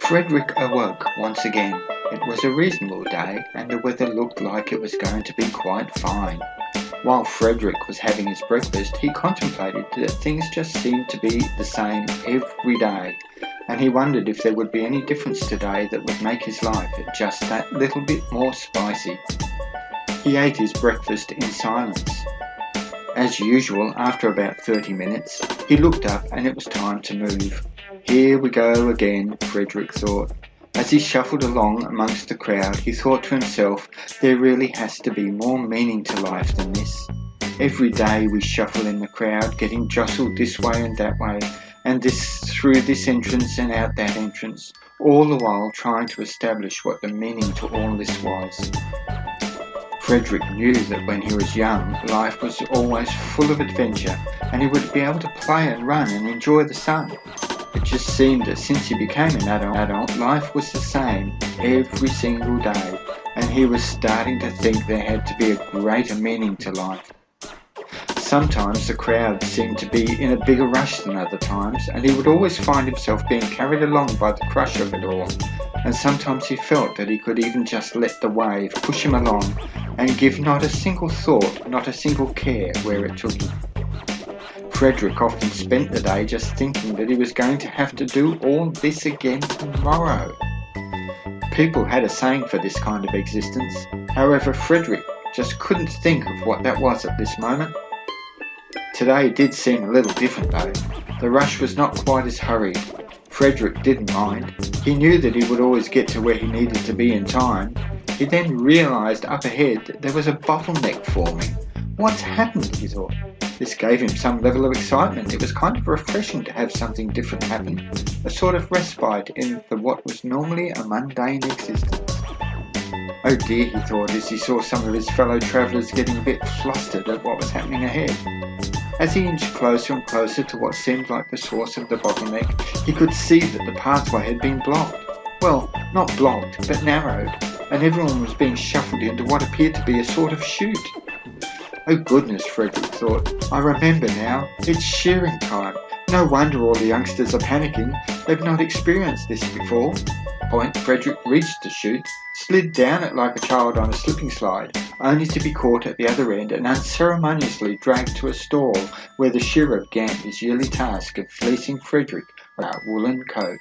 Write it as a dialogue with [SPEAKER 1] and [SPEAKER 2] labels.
[SPEAKER 1] Frederick awoke once again. It was a reasonable day, and the weather looked like it was going to be quite fine. While Frederick was having his breakfast, he contemplated that things just seemed to be the same every day, and he wondered if there would be any difference today that would make his life just that little bit more spicy. He ate his breakfast in silence. As usual, after about 30 minutes, he looked up and it was time to move. Here we go again, Frederick thought. As he shuffled along amongst the crowd, he thought to himself, there really has to be more meaning to life than this. Every day we shuffle in the crowd, getting jostled this way and that way, and this through this entrance and out that entrance, all the while trying to establish what the meaning to all this was. Frederick knew that when he was young, life was always full of adventure, and he would be able to play and run and enjoy the sun. It just seemed that since he became an adult, life was the same every single day, and he was starting to think there had to be a greater meaning to life. Sometimes the crowd seemed to be in a bigger rush than other times, and he would always find himself being carried along by the crush of it all, and sometimes he felt that he could even just let the wave push him along and give not a single thought, not a single care where it took him. Frederick often spent the day just thinking that he was going to have to do all this again tomorrow. People had a saying for this kind of existence. However, Frederick just couldn't think of what that was at this moment. Today did seem a little different though. The rush was not quite as hurried. Frederick didn't mind. He knew that he would always get to where he needed to be in time. He then realised up ahead that there was a bottleneck forming. What's happened, he thought. This gave him some level of excitement. It was kind of refreshing to have something different happen, a sort of respite in what was normally a mundane existence. Oh dear, he thought as he saw some of his fellow travellers getting a bit flustered at what was happening ahead. As he inched closer and closer to what seemed like the source of the bottleneck, he could see that the pathway had been blocked. Well, not blocked, but narrowed, and everyone was being shuffled into what appeared to be a sort of chute. Oh goodness, Frederick thought, I remember now, it's shearing time. No wonder all the youngsters are panicking, they've not experienced this before. Frederick reached the chute, slid down it like a child on a slipping slide, only to be caught at the other end and unceremoniously dragged to a stall where the shearer began his yearly task of fleecing Frederick with a woolen coat.